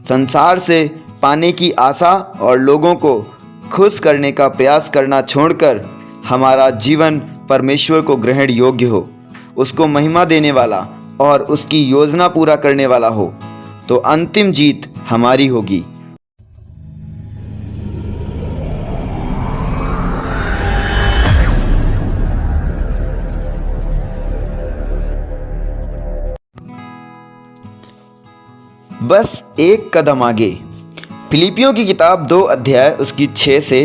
संसार से पाने की आशा और लोगों को खुश करने का प्रयास करना छोड़कर हमारा जीवन परमेश्वर को ग्रहण योग्य हो, उसको महिमा देने वाला और उसकी योजना पूरा करने वाला हो, तो अंतिम जीत हमारी होगी। बस एक कदम आगे। फिलिपियों की किताब 2 अध्याय उसकी 6 से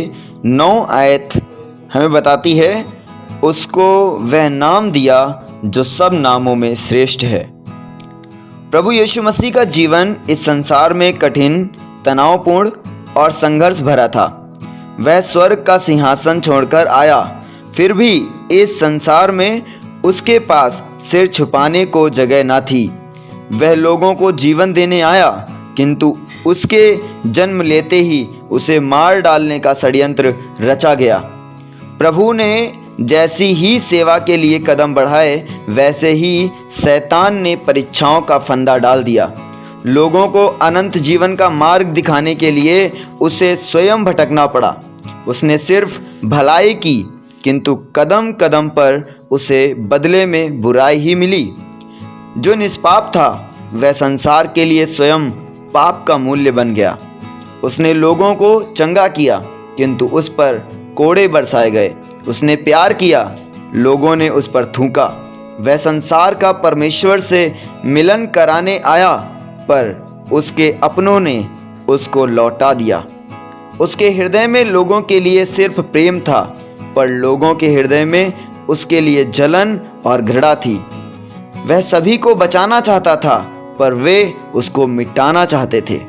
9 आयत हमें बताती है, उसको वह नाम दिया जो सब नामों में श्रेष्ठ है। प्रभु यीशु मसीह का जीवन इस संसार में कठिन, तनावपूर्ण और संघर्ष भरा था। वह स्वर्ग का सिंहासन छोड़कर आया, फिर भी इस संसार में उसके पास सिर छुपाने को जगह न थी। वह लोगों को जीवन देने आया, किंतु उसके जन्म लेते ही उसे मार डालने का षड्यंत्र रचा गया। प्रभु ने जैसी ही सेवा के लिए कदम बढ़ाए, वैसे ही शैतान ने परीक्षाओं का फंदा डाल दिया। लोगों को अनंत जीवन का मार्ग दिखाने के लिए उसे स्वयं भटकना पड़ा। उसने सिर्फ भलाई की, किंतु कदम कदम पर उसे बदले में बुराई ही मिली। जो निष्पाप था वह संसार के लिए स्वयं पाप का मूल्य बन गया। उसने लोगों को चंगा किया, किंतु उस पर कोड़े बरसाए गए। उसने प्यार किया, लोगों ने उस पर थूका। वह संसार का परमेश्वर से मिलन कराने आया, पर उसके अपनों ने उसको लौटा दिया। उसके हृदय में लोगों के लिए सिर्फ प्रेम था, पर लोगों के हृदय में उसके लिए जलन और घृणा थी। वह सभी को बचाना चाहता था, पर वे उसको मिटाना चाहते थे।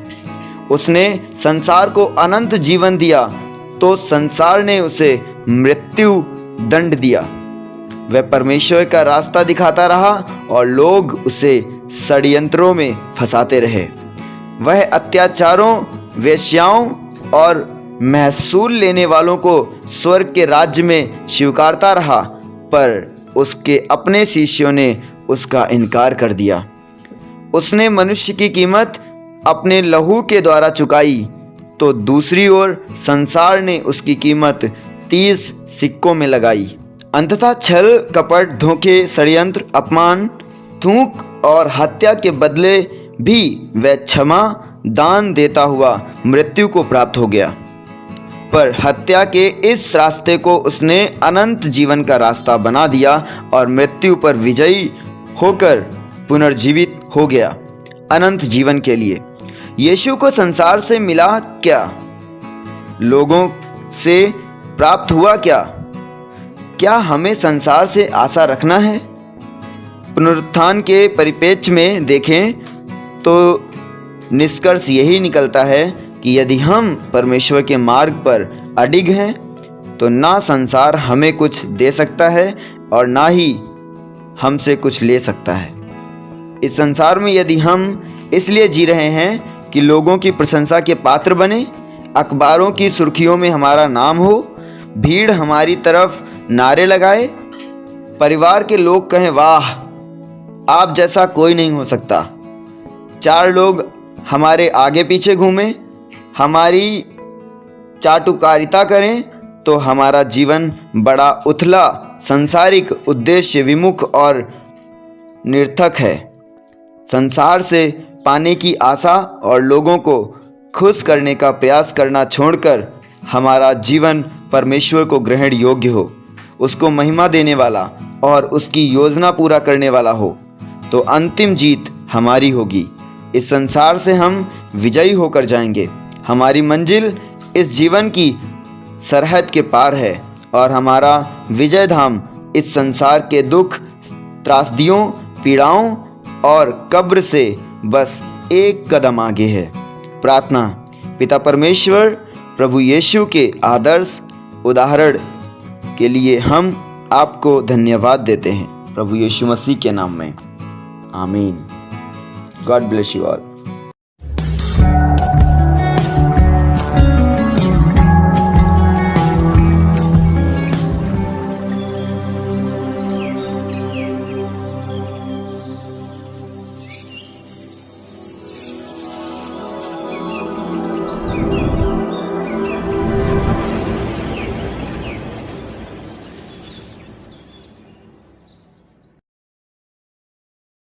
उसने संसार को अनंत जीवन दिया, तो संसार ने उसे मृत्यु दंड दिया। वह परमेश्वर का रास्ता दिखाता रहा और लोग उसे षड्यंत्रों में फंसाते रहे। वह अत्याचारों, वेश्याओं और महसूल लेने वालों को स्वर्ग के राज्य में स्वीकारता रहा, पर उसके अपने शिष्यों ने उसका इनकार कर दिया। उसने मनुष्य की कीमत अपने लहू के द्वारा चुकाई, तो दूसरी ओर संसार ने उसकी कीमत 30 सिक्कों में लगाई। अंततः छल, कपट, धोखे, षड्यंत्र, अपमान, थूक और हत्या के बदले भी वह क्षमा दान देता हुआ मृत्यु को प्राप्त हो गया। पर हत्या के इस रास्ते को उसने अनंत जीवन का रास्ता बना दिया और मृत्यु पर विजयी होकर पुनर्जीवित हो गया अनंत जीवन के लिए। यीशु को संसार से मिला क्या? लोगों से प्राप्त हुआ क्या? क्या हमें संसार से आशा रखना है? पुनरुत्थान के परिप्रेक्ष्य में देखें तो निष्कर्ष यही निकलता है कि यदि हम परमेश्वर के मार्ग पर अडिग हैं, तो ना संसार हमें कुछ दे सकता है और ना ही हमसे कुछ ले सकता है। इस संसार में यदि हम इसलिए जी रहे हैं कि लोगों की प्रशंसा के पात्र बने, अखबारों की सुर्खियों में हमारा नाम हो, भीड़ हमारी तरफ नारे लगाए, परिवार के लोग कहें वाह आप जैसा कोई नहीं हो सकता, 4 लोग हमारे आगे पीछे घूमें, हमारी चाटुकारिता करें, तो हमारा जीवन बड़ा उथला, सांसारिक, उद्देश्य विमुख और निरर्थक है। संसार से पाने की आशा और लोगों को खुश करने का प्रयास करना छोड़कर हमारा जीवन परमेश्वर को ग्रहण योग्य हो, उसको महिमा देने वाला और उसकी योजना पूरा करने वाला हो, तो अंतिम जीत हमारी होगी। इस संसार से हम विजयी होकर जाएंगे। हमारी मंजिल इस जीवन की सरहद के पार है और हमारा विजय धाम इस संसार के दुख, त्रासदियों, पीड़ाओं और कब्र से बस एक कदम आगे है। प्रार्थना। पिता परमेश्वर, प्रभु यीशु के आदर्श उदाहरण के लिए हम आपको धन्यवाद देते हैं, प्रभु यीशु मसीह के नाम में, आमीन। God bless you all.